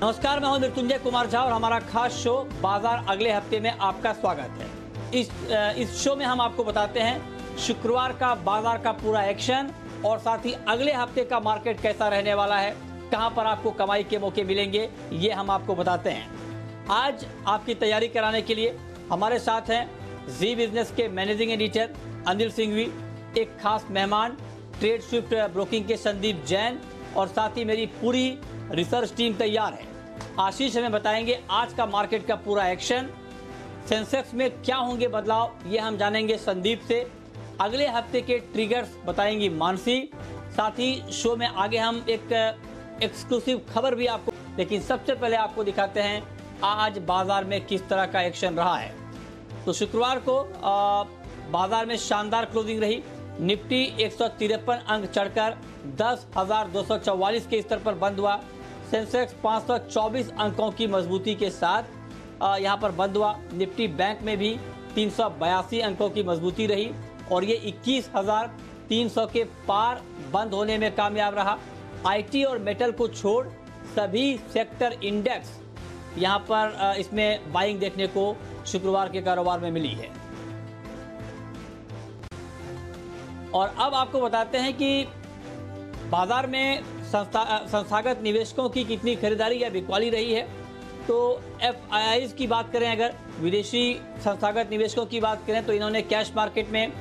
नमस्कार, मैं हूं मृत्युंजय कुमार झा और हमारा खास शो बाजार अगले हफ्ते में आपका स्वागत है। इस शो में हम आपको बताते हैं शुक्रवार का बाजार का पूरा एक्शन और साथ ही अगले हफ्ते का मार्केट कैसा रहने वाला है, कहां पर आपको कमाई के मौके मिलेंगे, ये हम आपको बताते हैं। आज आपकी तैयारी कराने के लिए हमारे साथ हैं जी बिजनेस के मैनेजिंग एडिटर अनिल सिंघवी, एक खास मेहमान ट्रेड स्विफ्ट ब्रोकिंग के संदीप जैन और साथ ही मेरी पूरी रिसर्च टीम तैयार है। आशीष हमें बताएंगे आज का मार्केट का पूरा एक्शन, सेंसेक्स में क्या होंगे बदलाव, ये हम जानेंगे संदीप से। अगले हफ्ते के ट्रिगर्स बताएंगी मानसी। साथ ही शो में आगे हम एक एक्सक्लूसिव खबर भी आपको, लेकिन सबसे पहले आपको दिखाते हैं आज बाजार में किस तरह का एक्शन रहा है। तो शुक्रवार को बाजार में शानदार क्लोजिंग रही। निफ्टी 153 अंक चढ़कर 10,244 के स्तर पर बंद हुआ। सेंसेक्स 524 अंकों की मजबूती के साथ यहां पर बंद हुआ। निफ्टी बैंक में भी 382 अंकों की मजबूती रही और ये 21,300 के पार बंद होने में कामयाब रहा। आईटी और मेटल को छोड़ सभी सेक्टर इंडेक्स यहां पर इसमें बाइंग देखने को शुक्रवार के कारोबार में मिली है। और अब आपको बताते हैं कि बाजार में संस्थागत निवेशकों की कितनी खरीदारी या बिकवाली रही है। तो एफआईआईज की बात करें, अगर विदेशी संस्थागत निवेशकों की बात करें तो इन्होंने कैश मार्केट में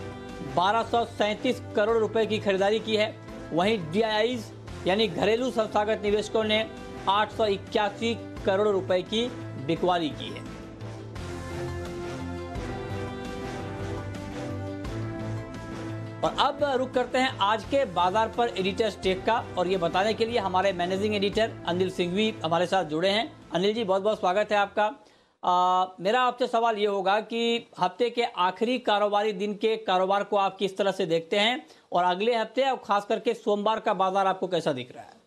1237 करोड़ रुपए की खरीदारी की है। वहीं डीआईआईज यानी घरेलू संस्थागत निवेशकों ने 881 करोड़ रुपए की बिकवाली की है। और अब रुक करते हैं आज के बाजार पर एडिटर्स टेक का, और ये बताने के लिए हमारे मैनेजिंग एडिटर अनिल सिंघवी हमारे साथ जुड़े हैं। अनिल जी, बहुत बहुत स्वागत है आपका। मेरा आपसे सवाल ये होगा कि हफ्ते के आखिरी कारोबारी दिन के कारोबार को आप किस तरह से देखते हैं और अगले हफ्ते और खास करके सोमवार का बाजार आपको कैसा दिख रहा है?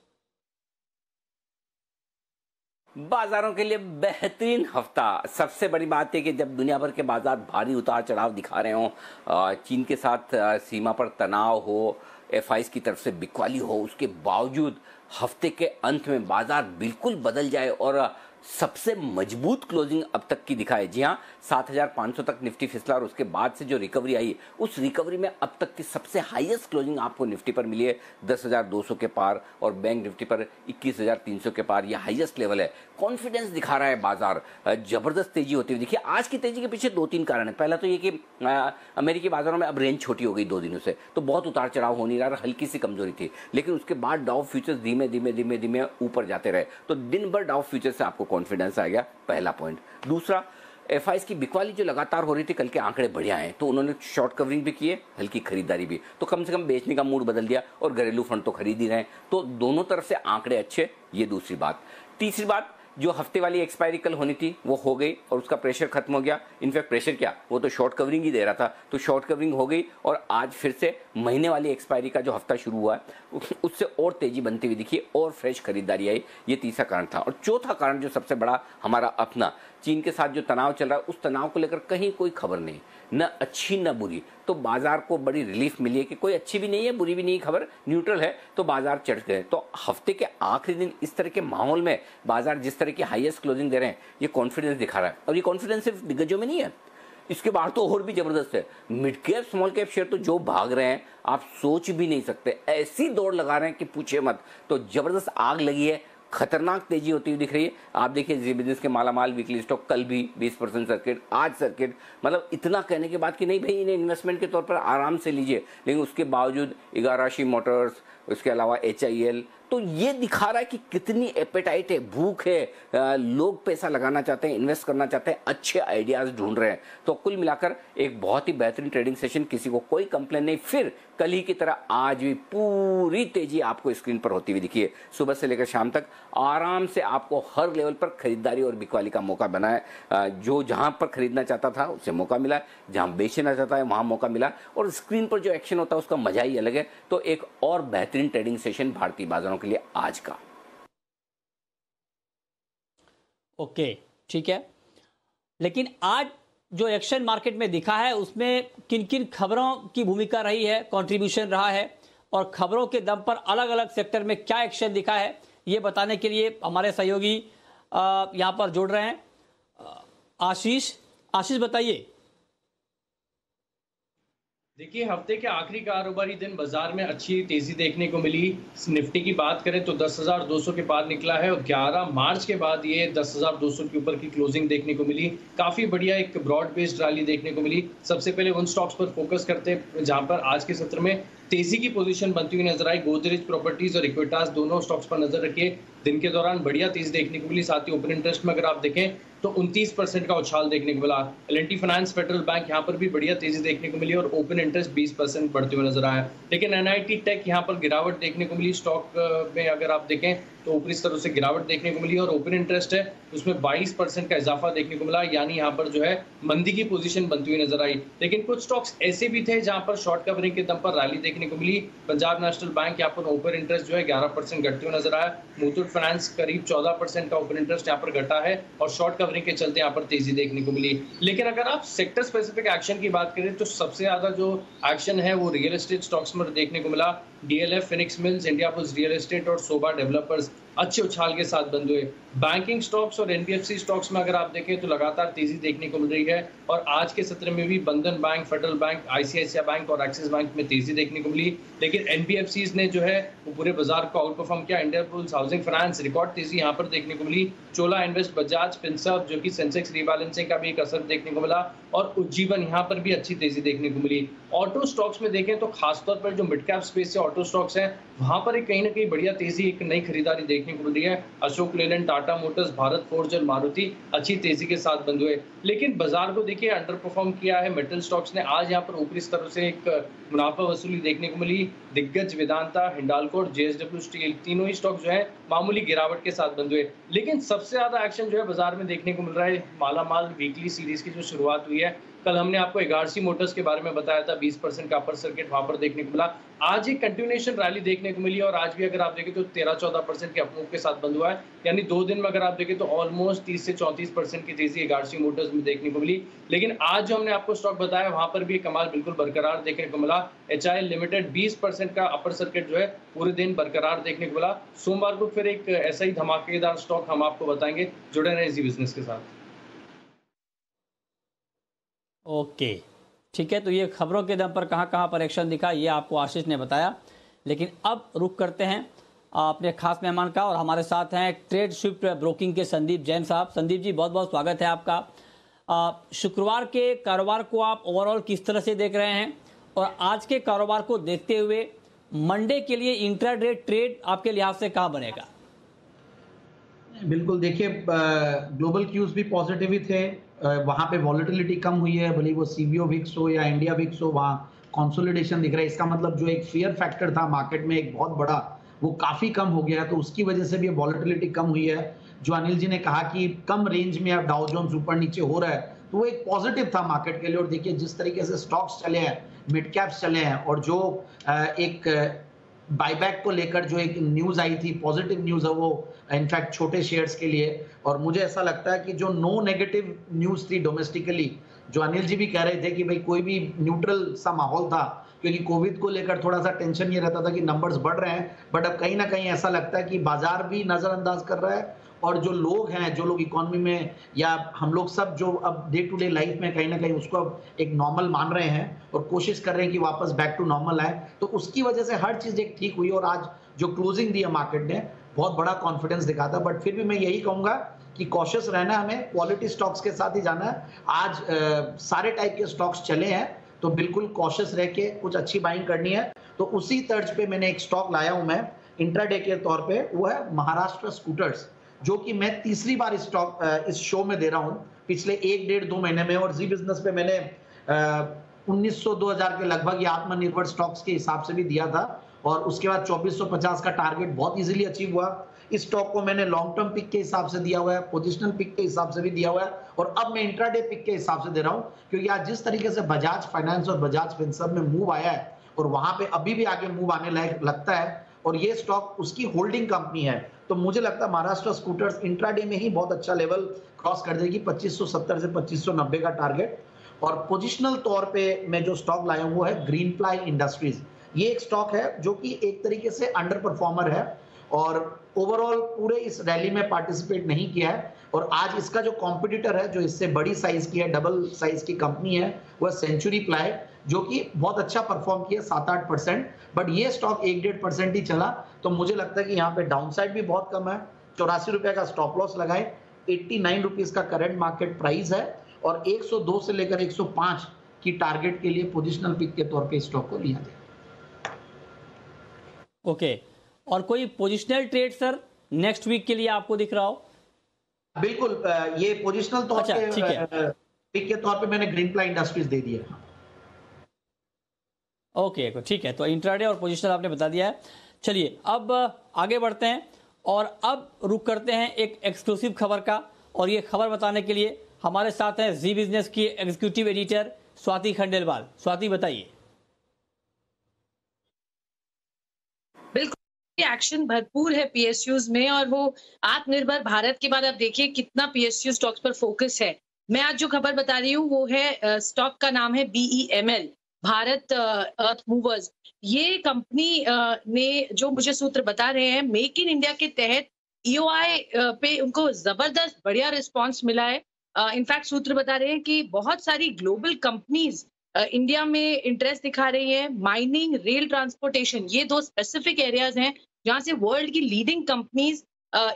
बाजारों के लिए बेहतरीन हफ्ता। सबसे बड़ी बात है कि जब दुनिया भर के बाजार भारी उतार चढ़ाव दिखा रहे हों, चीन के साथ सीमा पर तनाव हो, एफआईआईज की तरफ से बिकवाली हो, उसके बावजूद हफ्ते के अंत में बाजार बिल्कुल बदल जाए और सबसे मजबूत क्लोजिंग अब तक की दिखाए। जी हाँ, 7,500 तक निफ्टी फिसला और उसके बाद से जो रिकवरी आई, उस रिकवरी में अब तक की सबसे हाईएस्ट क्लोजिंग आपको निफ्टी पर मिली है 10,200 के पार और बैंक निफ्टी पर 21,300 के पार। यह हाईएस्ट लेवल है। कॉन्फिडेंस दिखा रहा है बाजार, जबरदस्त तेजी होती हुई देखिए। आज की तेजी के पीछे 2-3 कारण है। पहला तो ये कि अमेरिकी बाजारों में अब रेंज छोटी हो गई 2 दिनों से, तो बहुत उतार चढ़ाव हो नहीं रहा, हल्की सी कमजोरी थी। लेकिन उसके बाद डाउ फ्यूचर्स धीमे धीमे ऊपर जाते रहे, तो दिन भर डाउ फ्यूचर्स से आपको कॉन्फिडेंस आ गया, पहला पॉइंट। दूसरा, एफआईआईज की बिकवाली जो लगातार हो रही थी, कल के आंकड़े बढ़िया हैं, तो उन्होंने शॉर्ट कवरिंग भी की है, हल्की खरीदारी भी, तो कम से कम बेचने का मूड बदल दिया और घरेलू फंड तो खरीद ही रहे हैं, तो दोनों तरफ से आंकड़े अच्छे। ये दूसरी बात। तीसरी बात, जो हफ्ते वाली एक्सपायरी कल होनी थी वो हो गई और उसका प्रेशर खत्म हो गया। इनफैक्ट प्रेशर क्या, वो तो शॉर्ट कवरिंग ही दे रहा था, तो शॉर्ट कवरिंग हो गई और आज फिर से महीने वाली एक्सपायरी का जो हफ्ता शुरू हुआ है उससे और तेजी बनती हुई दिखी और फ्रेश खरीदारी आई। ये तीसरा कारण था। और चौथा कारण जो सबसे बड़ा हमारा अपना, चीन के साथ जो तनाव चल रहा है, उस तनाव को लेकर कहीं कोई खबर नहीं, न अच्छी न बुरी, तो बाजार को बड़ी रिलीफ मिली है कि कोई अच्छी भी नहीं है बुरी भी नहीं, खबर न्यूट्रल है, तो बाजार चढ़ गए। तो हफ्ते के आखिरी दिन इस तरह के माहौल में बाजार जिस तरह की हाईएस्ट क्लोजिंग दे रहे हैं, ये कॉन्फिडेंस दिखा रहा है। और ये कॉन्फिडेंस सिर्फ दिग्गजों में नहीं है, इसके बाहर तो और भी जबरदस्त है। Mid cap small cap share तो जो भाग रहे हैं आप सोच भी नहीं सकते, ऐसी दौड़ लगा रहे हैं कि पूछे मत। तो जबरदस्त आग लगी है, खतरनाक तेजी होती हुई दिख रही है। आप देखिए जी बिजनेस के मालामाल वीकली स्टॉक कल भी 20% सर्किट, आज सर्किट, मतलब इतना कहने के बाद कि नहीं भाई इन्हें इन्वेस्टमेंट के तौर पर आराम से लीजिए, लेकिन उसके बावजूद इगाराशी मोटर्स, उसके अलावा HIL, तो ये दिखा रहा है कि कितनी एपेटाइट है, भूख है, लोग पैसा लगाना चाहते हैं, इन्वेस्ट करना चाहते हैं, अच्छे आइडियाज ढूंढ रहे हैं। तो कुल मिलाकर एक बहुत ही बेहतरीन ट्रेडिंग सेशन, किसी को कोई कंप्लेन नहीं। फिर कल ही की तरह आज भी पूरी तेजी आपको स्क्रीन पर होती हुई दिखी है। सुबह से लेकर शाम तक आराम से आपको हर लेवल पर खरीदारी और बिकवाली का मौका बना है। जो जहां पर खरीदना चाहता था उसे मौका मिला, जहां बेचना चाहता है वहां मौका मिला, और स्क्रीन पर जो एक्शन होता है उसका मजा ही अलग है। तो एक और बेहतरीन ट्रेडिंग सेशन भारतीय बाजारों के लिए आज का। ओके, ठीक है। लेकिन आज जो एक्शन मार्केट में दिखा है उसमें किन किन खबरों की भूमिका रही है, कंट्रीब्यूशन रहा है, और खबरों के दम पर अलग अलग सेक्टर में क्या एक्शन दिखा है, ये बताने के लिए हमारे सहयोगी यहाँ पर जोड़ रहे हैं। आशीष बताइए। देखिए, हफ्ते के आखिरी कारोबारी दिन बाजार में अच्छी तेजी देखने को मिली। निफ्टी की बात करें तो 10,200 के पार निकला है और 11 मार्च के बाद ये 10,200 के ऊपर की क्लोजिंग देखने को मिली। काफी बढ़िया एक ब्रॉड बेस्ड रैली देखने को मिली। सबसे पहले उन स्टॉक्स पर फोकस करते हैं जहां पर आज के सत्र में तेजी की पोजीशन बनती हुई नजर आई। गोदरेज प्रॉपर्टीज और इक्विटास दोनों स्टॉक्स पर नजर रखिए। दिन के दौरान बढ़िया तेजी देखने को मिली। साथ ही ओपन इंटरेस्ट में अगर आप देखें तो 29% का उछाल देखने को मिला। एल&टी फाइनेंस, फेडरल बैंक यहाँ पर भी बढ़िया तेजी देखने को मिली और ओपन इंटरेस्ट 20% बढ़ते हुए नजर आया। लेकिन एनआईटी टेक यहाँ पर गिरावट देखने को मिली। स्टॉक में अगर आप देखें तो ऊपरी स्तरों से गिरावट देखने को मिली और ओपन इंटरेस्ट है उसमें 22% का इजाफा देखने को मिला, यानी यहाँ पर जो है मंदी की पोजीशन बनती हुई नजर आई। लेकिन कुछ स्टॉक्स ऐसे भी थे जहां पर शॉर्ट कवरिंग के दम पर रैली देखने को मिली। पंजाब नेशनल बैंक यहाँ पर ओपन इंटरेस्ट जो है 11% घटते हुए नजर आया। मुथूट फाइनेंस करीब 14% का ओपन इंटरेस्ट यहाँ पर घटा है और शॉर्ट कवरिंग के चलते यहाँ पर तेजी देखने को मिली। लेकिन अगर आप सेक्टर स्पेसिफिक एक्शन की बात करें तो सबसे ज्यादा जो एक्शन है वो रियल एस्टेट स्टॉक्स में देखने को मिला। DLF, Phoenix mills, India bulls real estate और सोबा डेवलपर्स अच्छे उछाल के साथ बंद हुए। बैंकिंग स्टॉक्स और एनबीएफसी स्टॉक्स में अगर आप देखें तो लगातार तेजी देखने को मिल रही है और आज के सत्र में भी बंधन bank, federal bank, ICICI bank और एक्सिस बैंक में तेजी देखने को मिली। लेकिन एनबीएफसीज ने जो है वो पूरे बाजार को आउट परफॉर्म किया। India bulls, housing finance record तेजी यहाँ पर देखने को मिली। चोला इन्वेस्ट, बजाज फिनसर्व जो कि सेंसेक्स रीबैलेंसिंग का भी एक असर देखने को मिला और उज्जीवन यहाँ पर भी अच्छी तेजी देखने को मिली। ऑटो स्टॉक्स में देखें तो खासतौर पर जो मिड कैप स्पेस से ऑटो स्टॉक्स हैं वहां पर एक कहीं ना कहीं बढ़िया तेजी, एक नई खरीदारी देखने को मिल रही है। अशोक लेलैंड, टाटा मोटर्स, भारत फोर्ज और मारुति अच्छी तेजी के साथ बंद हुए। लेकिन बाजार को देखिए अंडर परफॉर्म किया है मेटल स्टॉक्स ने। आज यहाँ पर ऊपरी स्तरों से एक मुनाफा वसूली देखने को मिली। दिग्गज, वेदांता, हिंडाल्को और जेएसडब्ल्यू स्टील तीनों ही स्टॉक जो है मामूली गिरावट के साथ बंद हुए। लेकिन सबसे ज्यादा एक्शन जो है बाजार में देखने को मिल रहा है मालामाल वीकली सीरीज की जो शुरुआत हुई है। कल हमने आपको एगारसी मोटर्स के बारे में बताया था, 20% का अपर सर्किट वहां पर देखने को मिला। आज एक कंटिन्यूएशन रैली देखने को मिली और आज भी अगर आप देखें तो 13-14% के अपमूव के साथ बंद हुआ है। यानी 2 दिन में अगर आप देखें तो ऑलमोस्ट 30 से 34% की तेजी एगारसी मोटर्स में देखने को मिली। लेकिन आज जो हमने आपको स्टॉक बताया वहां पर भी कमाल बिल्कुल बरकरार देखने को मिला। एचआईएल लिमिटेड 20% का अपर सर्किट जो है पूरे दिन बरकरार देखने को मिला। सोमवार को फिर एक ऐसा ही धमाकेदार स्टॉक हम आपको बताएंगे। जुड़े रहें इसी बिजनेस के साथ। ओके, ठीक है। तो ये खबरों के दम पर कहाँ कहाँ पर एक्शन दिखा ये आपको आशीष ने बताया। लेकिन अब रुक करते हैं अपने खास मेहमान का और हमारे साथ हैं ट्रेडशिफ्ट ब्रोकिंग के संदीप जैन साहब। संदीप जी, बहुत बहुत स्वागत है आपका। शुक्रवार के कारोबार को आप ओवरऑल किस तरह से देख रहे हैं और आज के कारोबार को देखते हुए मंडे के लिए इंट्राडे ट्रेड आपके लिहाज से कहाँ बनेगा? बिल्कुल, देखिए ग्लोबल क्यूज भी पॉजिटिव ही थे। वहां पे वॉलेटिलिटी कम हुई है, भले वो सीबीओ विक्स हो या इंडिया विक्स हो, वहाँ कंसोलिडेशन दिख रहा है। इसका मतलब जो एक फियर फैक्टर था मार्केट में एक बहुत बड़ा, वो काफी कम हो गया है। तो उसकी वजह से भी वॉलेटिलिटी कम हुई है। जो अनिल जी ने कहा कि कम रेंज में अब डाउ जोन्स ऊपर नीचे हो रहा है, तो वो एक पॉजिटिव था मार्केट के लिए। और देखिए जिस तरीके से स्टॉक्स चले हैं, मिड कैप्स चले हैं और जो एक बायबैक को लेकर जो एक न्यूज आई थी, पॉजिटिव न्यूज है वो इनफैक्ट छोटे शेयर्स के लिए। और मुझे ऐसा लगता है कि जो नो नेगेटिव न्यूज थी डोमेस्टिकली, जो अनिल जी भी कह रहे थे कि भाई कोई भी न्यूट्रल सा माहौल था, क्योंकि कोविड को लेकर थोड़ा सा टेंशन ये रहता था कि नंबर्स बढ़ रहे हैं, बट अब कहीं ना कहीं ऐसा लगता है कि बाजार भी नजरअंदाज कर रहा है और जो लोग हैं, जो लोग इकोनॉमी में या हम लोग सब जो अब डे टू डे लाइफ में कहीं ना कहीं उसको अब एक नॉर्मल मान रहे हैं और कोशिश कर रहे हैं कि वापस बैक टू नॉर्मल आए। तो उसकी वजह से हर चीज एक ठीक हुई और आज जो क्लोजिंग दी है मार्केट ने बहुत बड़ा कॉन्फिडेंस दिखा था। बट फिर भी मैं यही कहूंगा कि कॉशियस रहना, हमें क्वालिटी स्टॉक्स के साथ ही जाना है। आज सारे टाइप के स्टॉक्स चले हैं तो बिल्कुल कॉशियस रह के कुछ अच्छी बाइंग करनी है। तो उसी तर्ज पे मैंने एक स्टॉक लाया हूं मैं इंट्राडे के तौर पे, वो है महाराष्ट्र स्कूटर्स, जो कि मैं तीसरी बार स्टॉक इस शो में दे रहा हूं पिछले 1-1.5-2 महीने में। और जी बिजनेस पे मैंने 1900-2000 के लगभग ये आत्मनिर्भर स्टॉक्स के हिसाब से भी दिया था और उसके बाद 2450 का टारगेट बहुत इजीली अचीव हुआ। इस स्टॉक को मैंने लॉन्ग टर्म पिक के हिसाब से दिया हुआ है, पोजिशनल पिक के हिसाब से भी दिया हुआ है और अब मैं इंट्राडे पिक के हिसाब से दे रहा हूं, क्योंकि आज जिस तरीके से बजाज फाइनेंस और बजाज फिनसर्व में मूव आया है और वहां पे अभी भी आगे मूव आने लायक लगता है और ये स्टॉक उसकी होल्डिंग कंपनी है, तो मुझे लगता है महाराष्ट्र स्कूटर्स इंट्राडे में ही बहुत अच्छा लेवल क्रॉस कर देगी, 2570 से 2590 का टारगेट। और पोजिशनल तौर पे मैं जो स्टॉक लाया हूं वो है ग्रीन प्लाई इंडस्ट्रीज। ये एक स्टॉक है जो कि एक तरीके से अंडर परफॉर्मर है और ओवरऑल पूरे इस रैली में पार्टिसिपेट नहीं किया है। और आज इसका जो कॉम्पिटिटर है, जो इससे बड़ी साइज की है, डबल साइज की कंपनी है, वह सेंचुरी प्लाई, जो कि बहुत अच्छा परफॉर्म किया 7-8%, बट ये स्टॉक 1-1.5% ही चला। तो मुझे लगता है कि यहाँ पे डाउनसाइड भी बहुत कम है। 84 रुपए का स्टॉप लॉस लगाए, 89 रुपीज का करंट मार्केट प्राइस है और 102 से लेकर 105 की टारगेट के लिए पोजिशनल पिक के तौर पे स्टॉक को लिया जाए। ओके, और कोई positional trade sir next week के लिए आपको दिख रहा हो? बिल्कुल, ये पोजिशनल तौर पे पिक के तौर पे मैंने ग्रीनप्लाई इंडस्ट्रीज दे दिया। ओके, ठीक है, तो इंट्राडे और पोजिशनल आपने बता दिया है। चलिए अब आगे बढ़ते हैं और अब रुक करते हैं एक एक्सक्लूसिव खबर का, और ये खबर बताने के लिए हमारे साथ हैं जी बिजनेस की एग्जीक्यूटिव एडिटर स्वाति खंडेलवाल। स्वाति, बताइए। बिल्कुल, एक्शन भरपूर है पीएसयूज में, और वो आत्मनिर्भर भारत के बाद आप देखिए कितना पीएसयू स्टॉक्स पर फोकस है। मैं आज जो खबर बता रही हूँ वो है, स्टॉक का नाम है BEML, भारत अर्थ मूवर्स। ये कंपनी ने जो मुझे सूत्र बता रहे हैं, मेक इन इंडिया के तहत EOI पे उनको जबरदस्त बढ़िया रिस्पांस मिला है। इनफैक्ट सूत्र बता रहे हैं कि बहुत सारी ग्लोबल कंपनीज इंडिया में इंटरेस्ट दिखा रही है। माइनिंग, रेल ट्रांसपोर्टेशन, ये 2 स्पेसिफिक एरियाज हैं जहां से वर्ल्ड की लीडिंग कंपनीज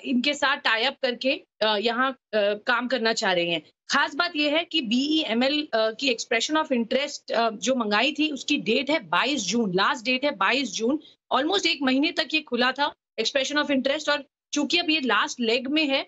इनके साथ टाई अप करके यहाँ काम करना चाह रही हैं। खास बात यह है कि BEML की एक्सप्रेशन ऑफ इंटरेस्ट जो मंगाई थी उसकी डेट है 22 जून, लास्ट डेट है 22 जून। ऑलमोस्ट 1 महीने तक ये खुला था एक्सप्रेशन ऑफ इंटरेस्ट, और चूंकि अब ये लास्ट लेग में है,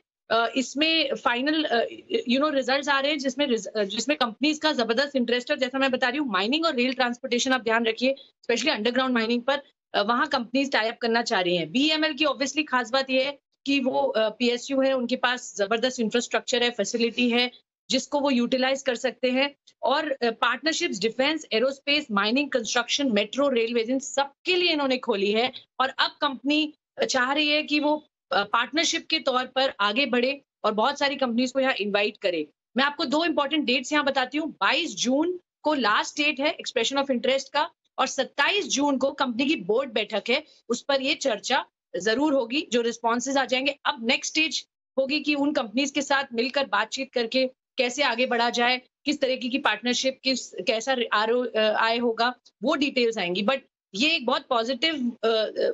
इसमें फाइनल रिजल्ट्स आ रहे हैं जिसमें कंपनीज का जबरदस्त इंटरेस्ट है। जैसा मैं बता रही हूँ, माइनिंग और रेल ट्रांसपोर्टेशन आप ध्यान रखिए, स्पेशली अंडरग्राउंड माइनिंग पर वहां कंपनीज टाई अप करना चाह रही हैं। BEML की ऑब्वियसली खास बात यह है कि वो PSU है, उनके पास जबरदस्त इंफ्रास्ट्रक्चर है, फैसिलिटी है जिसको वो यूटिलाइज कर सकते हैं, और partnerships defence, aerospace, mining, construction, metro, railways, इन सबके लिए इन्होंने खोली है। और अब कंपनी चाह रही है कि वो पार्टनरशिप के तौर पर आगे बढ़े और बहुत सारी कंपनीज को यहाँ इन्वाइट करे। मैं आपको 2 इंपॉर्टेंट डेट्स यहाँ बताती हूँ। 22 जून को लास्ट डेट है एक्सप्रेशन ऑफ इंटरेस्ट का, और 27 जून को कंपनी की बोर्ड बैठक है, उस पर ये चर्चा जरूर होगी। जो रिस्पॉन्सेज आ जाएंगे, अब नेक्स्ट स्टेज होगी कि उन कंपनीज के साथ मिलकर बातचीत करके कैसे आगे बढ़ा जाए, किस तरीके की पार्टनरशिप, कैसा ROI होगा, वो डिटेल्स आएंगी। बट ये एक बहुत पॉजिटिव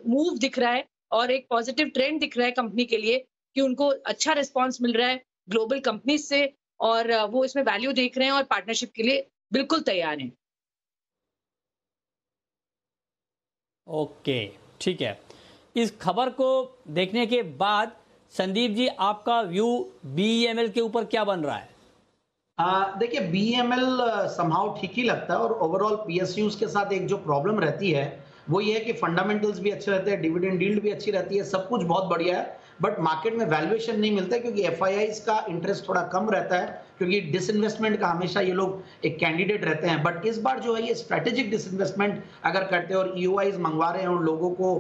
मूव दिख रहा है और एक पॉजिटिव ट्रेंड दिख रहा है कंपनी के लिए कि उनको अच्छा रिस्पांस मिल रहा है ग्लोबल कंपनीज से, और वो इसमें वैल्यू देख रहे हैं और पार्टनरशिप के लिए बिल्कुल तैयार हैं। ओके, ठीक है। इस खबर को देखने के बाद संदीप जी, आपका व्यू BEML के ऊपर क्या बन रहा है? देखिए, BEML समहाउ ठीक ही लगता है, और ओवरऑल PSUs के साथ एक जो प्रॉब्लम रहती है वो ये है कि फंडामेंटल्स भी अच्छे रहते हैं, डिविडेंड यील्ड भी अच्छी रहती है, सब कुछ बहुत बढ़िया है, बट मार्केट में वैल्यूएशन नहीं मिलता है क्योंकि FIIs का इंटरेस्ट थोड़ा कम रहता है, क्योंकि डिसइन्वेस्टमेंट का हमेशा ये लोग एक कैंडिडेट रहते हैं। बट इस बार जो है ये स्ट्रेटेजिक डिसइन्वेस्टमेंट अगर करते हैं और EOIs मंगवा रहे हैं और लोगों को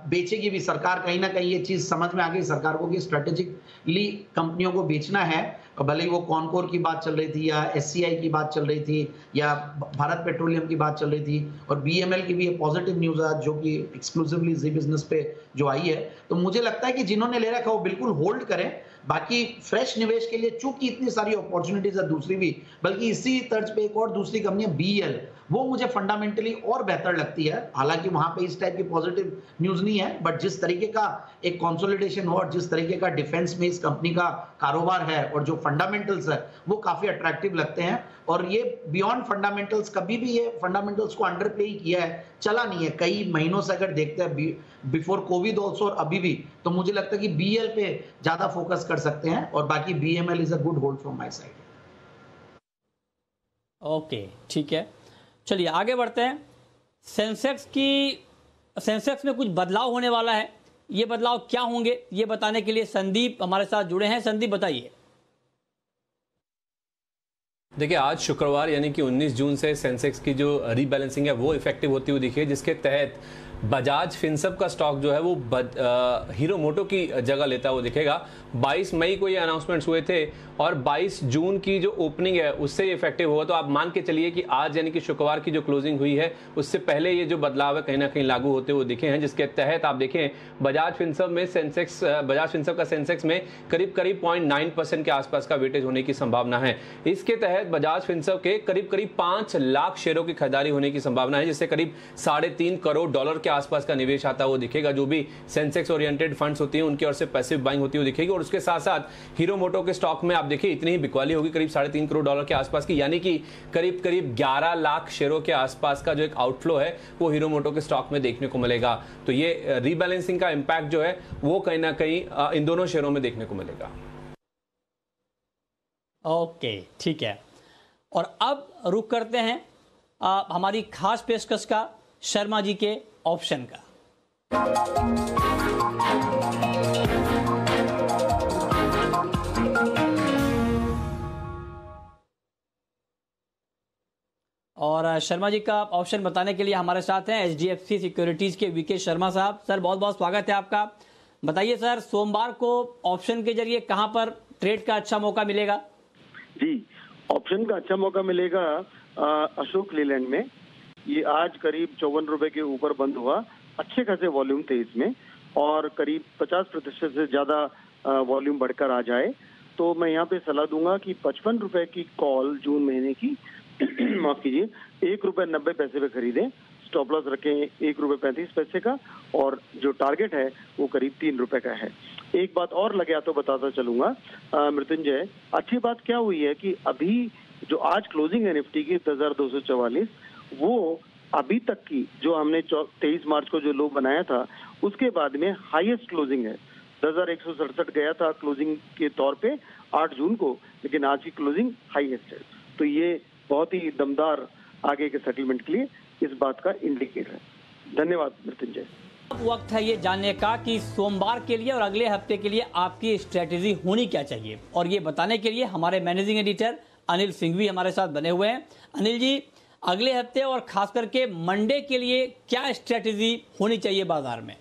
बेचेगी भी सरकार, कहीं ना कहीं ये चीज समझ में आ गई सरकार को कि स्ट्रेटेजिकली कंपनियों को बेचना है, भले ही वो कॉनकोर की बात चल रही थी या SCI की बात चल रही थी या भारत पेट्रोलियम की बात चल रही थी, और BEML की भी ये पॉजिटिव न्यूज है जो कि एक्सक्लूसिवली जी बिजनेस पे जो आई है। तो मुझे लगता है कि जिन्होंने ले रखा वो बिल्कुल होल्ड करें। बाकी फ्रेश निवेश के लिए चूंकि इतनी सारी अपॉर्चुनिटीज है दूसरी भी, बल्कि इसी तर्ज पे एक और दूसरी कंपनी है BEL, वो मुझे फंडामेंटली और बेहतर लगती है। हालांकि वहां पे इस टाइप की पॉजिटिव न्यूज नहीं है, बट जिस तरीके का एक कंसोलिडेशन हो और जिस तरीके का डिफेंस में इस कंपनी का कारोबार है और जो फंडामेंटल्स है वो काफी अट्रैक्टिव लगते हैं। और ये बियॉन्ड फंडामेंटल्स, कभी भी ये फंडामेंटल्स को अंडर प्ले किया है, चला नहीं है। कई महीनों से अगर देखते हैं बिफोर कोविड ऑल्सो और अभी भी, तो मुझे लगता है कि BEL पे ज्यादा फोकस कर सकते हैं, और बाकी BEML is a good hold from my side. Okay, ठीक है, चलिए आगे बढ़ते हैं। सेंसेक्स में कुछ बदलाव होने वाला है, ये बदलाव क्या होंगे ये बताने के लिए संदीप हमारे साथ जुड़े हैं। संदीप, बताइए। देखिए, आज शुक्रवार यानी कि 19 जून से सेंसेक्स की जो रीबैलेंसिंग है वो इफेक्टिव होती हुई दिखी है, जिसके तहत बजाज फिनसर्व का स्टॉक जो है वो हीरो मोटो की जगह लेता हुआ दिखेगा। 22 मई को ये अनाउंसमेंट्स हुए थे और 22 जून की जो ओपनिंग है उससे इफेक्टिव हुआ। तो आप मान के चलिए कि आज यानी कि शुक्रवार की जो क्लोजिंग हुई है उससे पहले ये जो बदलाव है कहीं ना कहीं लागू होते हुए दिखे हैं, जिसके तहत आप देखें बजाज फिनसर्व का सेंसेक्स में करीब 0.9% के आसपास का वेटेज होने की संभावना है। इसके तहत बजाज फिनसर्व के करीब 5 लाख शेयरों की खरीदारी होने की संभावना है, जिससे करीब $3.5 करोड़ के आसपास का निवेश आता हुआ दिखेगा। जो भी सेंसेक्स ओरिएंटेड फंड्स होती हैं उनकी ओर से पैसिव बाइंग होती हुई दिखेगी। और उसके साथ साथ हीरो मोटो के स्टॉक में आप देखिए इतनी ही बिकवाली होगी करीब $3.5 करोड़ के आसपास की, यानी कि करीब 11 लाख शेयरों के आसपास का जो एक आउटफ्लो है वो हीरो मोटो के स्टॉक में देखने को मिलेगा। तो ये रीबैलेंसिंग का इंपैक्ट जो है वो कहीं ना कहीं इन दोनों शेयरों में देखने को मिलेगा। ओके, ठीक है। और अब रुक करते हैं हमारी खास पेशकश का, शर्मा जी के ऑप्शन का। और शर्मा जी का ऑप्शन बताने के लिए हमारे साथ हैं HDFC सिक्योरिटीज के वीके शर्मा साहब। सर बहुत बहुत स्वागत है आपका। बताइए सर, सोमवार को ऑप्शन के जरिए कहां पर ट्रेड का अच्छा मौका मिलेगा? जी, ऑप्शन का अच्छा मौका मिलेगा अशोक लीलैंड में। ये आज करीब 54 रुपए के ऊपर बंद हुआ। अच्छे खासे वॉल्यूम थे इसमें और करीब 50% से ज्यादा वॉल्यूम बढ़कर आ जाए तो मैं यहाँ पे सलाह दूंगा कि 55 रुपए की कॉल जून महीने की माफ कीजिए ₹1.90 पे खरीदें। स्टॉप लॉस रखें ₹1.35 का और जो टारगेट है वो करीब ₹3 का है। एक बात और लगे तो बताता चलूंगा मृत्युंजय, अच्छी बात क्या हुई है कि अभी जो आज क्लोजिंग है निफ्टी की 10,244, वो अभी तक की जो हमने 23 मार्च को जो लो बनाया था उसके बाद में हाईएस्ट क्लोजिंग है। 10,167 गया था क्लोजिंग के तौर पे 8 जून को, लेकिन आज की क्लोजिंग हाईएस्ट है। तो ये बहुत ही दमदार आगे के सेटलमेंट के लिए इस बात का इंडिकेटर है। धन्यवाद मृत्युंजय। अब वक्त है ये जानने का कि सोमवार के लिए और अगले हफ्ते के लिए आपकी स्ट्रेटेजी होनी क्या चाहिए, और ये बताने के लिए हमारे मैनेजिंग एडिटर अनिल सिंघवी हमारे साथ बने हुए हैं। अनिल जी, अगले हफ्ते और खास करके मंडे के लिए क्या स्ट्रेटेजी होनी चाहिए बाजार में?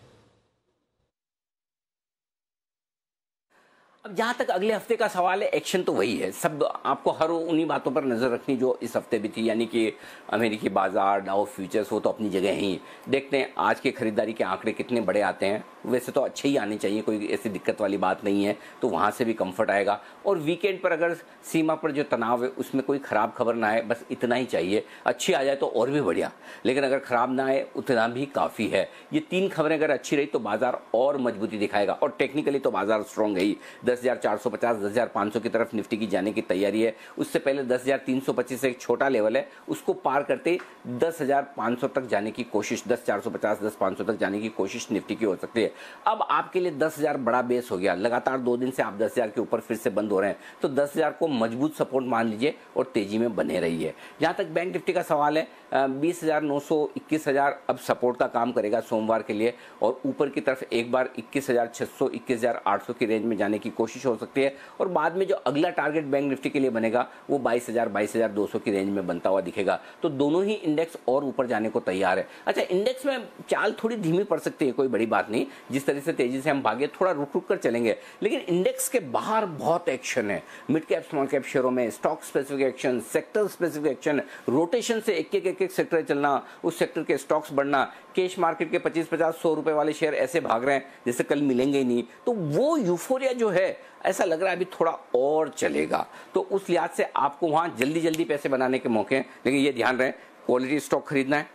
अब जहां तक अगले हफ्ते का सवाल है, एक्शन तो वही है। सब आपको हर उन्हीं बातों पर नजर रखनी जो इस हफ्ते भी थी, यानी कि अमेरिकी बाजार, डाउ फ्यूचर्स, वो तो अपनी जगह ही। देखते हैं आज के खरीदारी के आंकड़े कितने बड़े आते हैं। वैसे तो अच्छे ही आने चाहिए, कोई ऐसी दिक्कत वाली बात नहीं है, तो वहां से भी कंफर्ट आएगा। और वीकेंड पर अगर सीमा पर जो तनाव है उसमें कोई खराब खबर ना आए, बस इतना ही चाहिए। अच्छी आ जाए तो और भी बढ़िया, लेकिन अगर खराब ना आए उतना भी काफी है। ये 3 खबरें अगर अच्छी रही तो बाजार और मजबूती दिखाएगा। और टेक्निकली तो बाजार स्ट्रॉन्ग है ही। 10,450, 10,500 की तरफ निफ्टी की जाने की तैयारी है। उससे पहले 10,325 एक छोटा लेवल है, उसको पार करते 10,500 तक जाने की कोशिश, 10,450, 10,500 तक जाने की कोशिश निफ्टी की हो सकती है। अब आपके लिए 10,000 बड़ा बेस हो गया। लगातार 2 दिन से आप 10,000 के ऊपर फिर से बंद हो रहे हैं, तो 10,000 को मजबूत सपोर्ट मान लीजिए और तेजी में बने रहिए। जहां तक बैंक निफ्टी का सवाल है, 20,900, 21,000 अब सपोर्ट का काम करेगा सोमवार के लिए, और ऊपर की तरफ एक बार 21,600, 21,800 की रेंज में जाने की कोशिश हो सकती है। और बाद में जो अगला टारगेट बैंक निफ्टी के लिए बनेगा वो 22,000, 22,200 की रेंज में बनता हुआ दिखेगा। तो दोनों ही इंडेक्स और ऊपर जाने को तैयार है। अच्छा, इंडेक्स में चाल थोड़ी धीमी पड़ सकती है, कोई बड़ी बात नहीं। जिस तरह से तेजी से हम भागे, थोड़ा रुक रुक कर चलेंगे, लेकिन इंडेक्स के बाहर बहुत एक्शन है। मिड कैप, स्मॉल कैप शेयरों में stock specific action, sector specific action, rotation से एक सेक्टर चलना, उस सेक्टर के स्टॉक्स बढ़ना। कैश मार्केट के 25, 50, 100 रुपए वाले शेयर ऐसे भाग रहे हैं जैसे कल मिलेंगे ही नहीं। तो वो यूफोरिया जो है, ऐसा लग रहा है अभी थोड़ा और चलेगा। तो उस लिहाज से आपको वहां जल्दी जल्दी पैसे बनाने के मौके हैं, लेकिन ये ध्यान रहे क्वालिटी स्टॉक खरीदना है,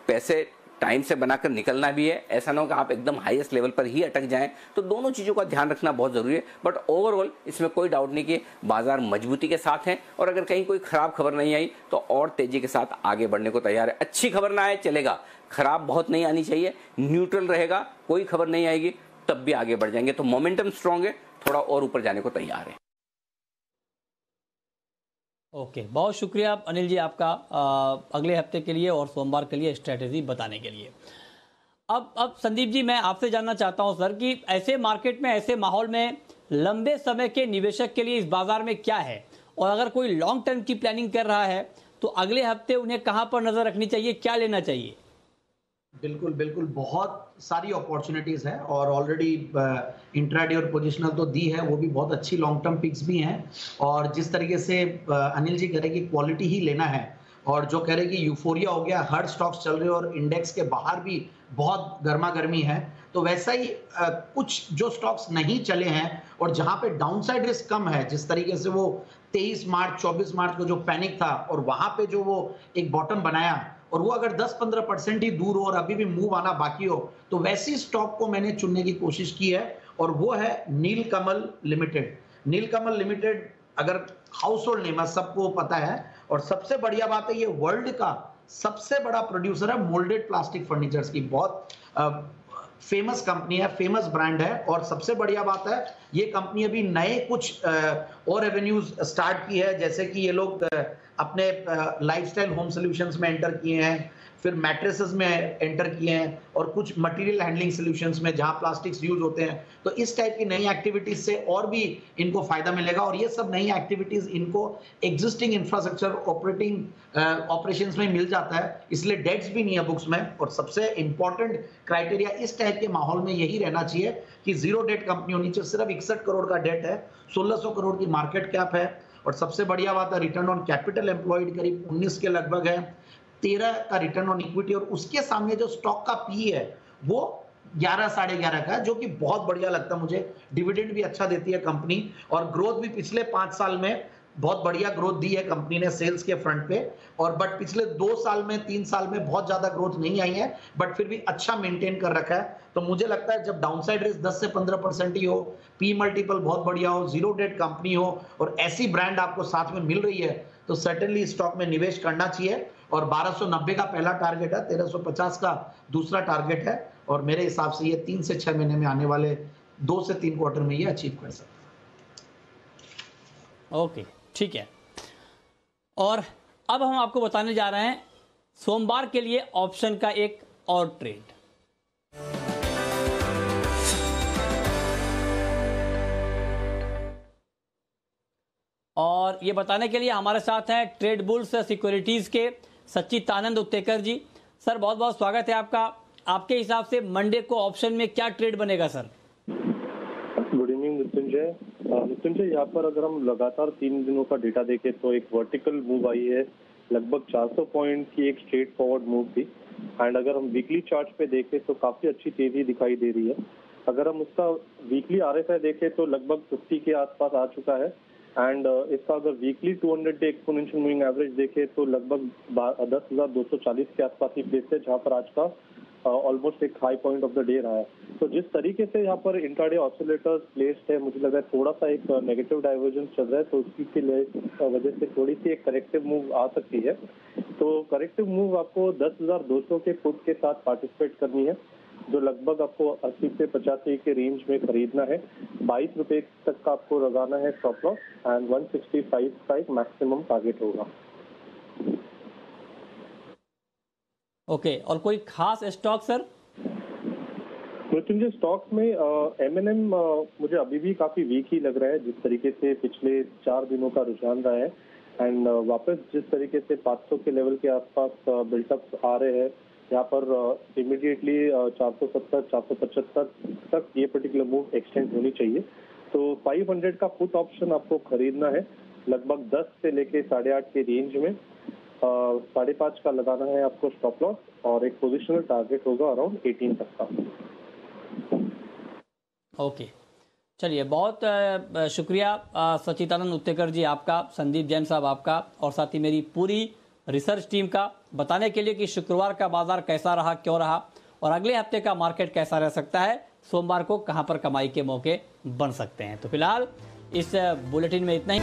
पैसे टाइम से बनाकर निकलना भी है। ऐसा ना हो कि आप एकदम हाईएस्ट लेवल पर ही अटक जाएं। तो दोनों चीजों का ध्यान रखना बहुत जरूरी है। बट ओवरऑल इसमें कोई डाउट नहीं कि बाजार मजबूती के साथ है, और अगर कहीं कोई खराब खबर नहीं आई तो और तेजी के साथ आगे बढ़ने को तैयार है। अच्छी खबर ना आए चलेगा, खराब बहुत नहीं आनी चाहिए, न्यूट्रल रहेगा। कोई खबर नहीं आएगी तब भी आगे बढ़ जाएंगे। तो मोमेंटम स्ट्रांग है, थोड़ा और ऊपर जाने को तैयार है। ओके, बहुत शुक्रिया अनिल जी आपका अगले हफ्ते के लिए और सोमवार के लिए स्ट्रेटेजी बताने के लिए। अब संदीप जी, मैं आपसे जानना चाहता हूं सर कि ऐसे मार्केट में, ऐसे माहौल में लंबे समय के निवेशक के लिए इस बाजार में क्या है, और अगर कोई लॉन्ग टर्म की प्लानिंग कर रहा है तो अगले हफ्ते उन्हें कहां पर नजर रखनी चाहिए, क्या लेना चाहिए? बिल्कुल बिल्कुल, बहुत सारी अपॉर्चुनिटीज है और ऑलरेडी इंट्राडे और पोजिशनल तो दी है, वो भी बहुत अच्छी लॉन्ग टर्म पिक्स भी हैं। और जिस तरीके से अनिल जी कह रहे कि क्वालिटी ही लेना है, और जो कह रहे कि यूफोरिया हो गया, हर स्टॉक्स चल रहे हैं और इंडेक्स के बाहर भी बहुत गर्मा गर्मी है, तो वैसा ही कुछ जो स्टॉक्स नहीं चले हैं और जहां पे डाउनसाइड रिस्क कम है, जिस तरीके से वो 23 मार्च 24 मार्च को जो पैनिक था और वहां पे जो वो एक बॉटम बनाया, और वो अगर 10-15% ही दूर हो और अभी भी मूव आना बाकी हो, तो वैसी स्टॉक को मैंने चुनने की कोशिश की है, और वो है नीलकमल लिमिटेड। नीलकमल लिमिटेड अगर हाउस होल्ड नेम है, सबको पता है, और सबसे बढ़िया बात है ये वर्ल्ड का सबसे बड़ा प्रोड्यूसर है मोल्डेड प्लास्टिक फर्नीचर्स की। बहुत फेमस कंपनी है, फेमस ब्रांड है, और सबसे बढ़िया बात है ये कंपनी अभी नए कुछ और रेवेन्यूज स्टार्ट की है, जैसे कि ये लोग अपने लाइफस्टाइल होम सॉल्यूशंस में एंटर किए हैं, फिर मैट्रेसेस में एंटर किए हैं, और कुछ मटेरियल हैंडलिंग सॉल्यूशंस में जहां प्लास्टिक्स यूज होते हैं। तो इस टाइप की नई एक्टिविटीज से और भी इनको फायदा मिलेगा, और ये सब नई एक्टिविटीज इनको एग्जिस्टिंग इंफ्रास्ट्रक्चर ऑपरेशंस में मिल जाता है, इसलिए डेट्स भी नहीं है बुक्स में। और सबसे इंपॉर्टेंट क्राइटेरिया इस टाइप के माहौल में यही रहना चाहिए कि जीरो डेट कंपनी होनी चाहिए। सिर्फ 61 करोड़ का डेट है, 1600 करोड़ की मार्केट कैप है, और सबसे बढ़िया बात है रिटर्न ऑन कैपिटल एम्प्लॉयड करीब 19 के लगभग है, 13 का रिटर्न ऑन इक्विटी, और उसके सामने जो स्टॉक का पी है वो 11 साढ़े 11 का है, जो कि बहुत बढ़िया लगता है मुझे। डिविडेंड भी अच्छा देती है कंपनी, और ग्रोथ भी पिछले 5 साल में बहुत बढ़िया ग्रोथ दी है कंपनी ने सेल्स के फ्रंट पे, और बट पिछले 2 साल में 3 साल में बहुत ज्यादा ग्रोथ नहीं आई है, बट फिर भी अच्छा मेंटेन कर रखा है। तो मुझे लगता है जब डाउनसाइड रिस्क 10 से 15% ही हो, पी मल्टीपल बहुत बढ़िया हो, जीरो डेट कंपनी हो, और ऐसी ब्रांड आपको साथ में मिल रही है, तो सर्टेनली स्टॉक में निवेश करना चाहिए। और 1290 का पहला टारगेट है, 1350 का दूसरा टारगेट है, और मेरे हिसाब से ये 3 से 6 महीने में आने वाले 2 से 3 क्वार्टर में ये अचीव कर सकते हैं। ओके, ठीक है। और अब हम आपको बताने जा रहे हैं सोमवार के लिए ऑप्शन का एक और ट्रेड। और ये बताने के लिए हमारे साथ हैं ट्रेड बुल्स सिक्योरिटीज के सच्चिदानंद उत्तेकर जी। सर बहुत बहुत स्वागत है आपका। आपके हिसाब से मंडे को ऑप्शन में क्या ट्रेड बनेगा sir? Good evening Mrityunjay. Mrityunjay, यहाँ पर अगर हम लगातार 3 दिनों का डेटा देखें तो एक वर्टिकल मूव आई है, लगभग 400 पॉइंट की एक स्ट्रेट फॉरवर्ड मूव थी। एंड अगर हम वीकली चार्ट पे देखें तो काफी अच्छी तेजी दिखाई दे रही है। अगर हम उसका वीकली आरएसआई देखें तो लगभग 50 के आसपास आ चुका है, एंड इसका अगर weekly 200 day exponential moving average देखें तो लगभग 10,240 के आसपास ही प्लेस है, जहाँ पर आज का ऑलमोस्ट एक high point of the day रहा है। तो जिस तरीके से यहाँ पर इंट्राडे ऑसिलेटर्स प्लेस्ड है, मुझे लग रहा है थोड़ा सा एक नेगेटिव डाइवर्जेंस चल रहा है, तो उसकी के वजह से थोड़ी सी एक करेक्टिव मूव आ सकती है। तो करेक्टिव मूव आपको 10,200 के फुट के साथ पार्टिसिपेट करनी है, जो लगभग आपको 80 से 85 के रेंज में खरीदना है। 22 रुपए तक का आपको लगाना है स्टॉप लॉस, एंड 165 का एक मैक्सिमम टारगेट होगा। ओके, और कोई खास स्टॉक सर? मृत्युंजय, स्टॉक्स में M&M मुझे अभी भी काफी वीक ही लग रहा है, जिस तरीके से पिछले 4 दिनों का रुझान रहा है। एंड वापस जिस तरीके से 500 के लेवल के आसपास बिल्टअप आ रहे हैं, यहाँ पर इमीडिएटली 470 475 तक ये पर्टिकुलर मूव एक्सटेंड होनी चाहिए। तो 500 का पुट ऑप्शन आपको खरीदना है, लगभग 10 से लेके 8.5 के रेंज में। 5.5 का लगाना है आपको स्टॉप लॉस, और एक पोजिशनल टारगेट होगा अराउंड 18 तक का। ओके, चलिए बहुत शुक्रिया सच्चिदानंद उत्तेकर जी आपका, संदीप जैन साहब आपका, और साथ ही मेरी पूरी रिसर्च टीम का बताने के लिए कि शुक्रवार का बाजार कैसा रहा, क्यों रहा, और अगले हफ्ते का मार्केट कैसा रह सकता है, सोमवार को कहां पर कमाई के मौके बन सकते हैं। तो फिलहाल इस बुलेटिन में इतना ही।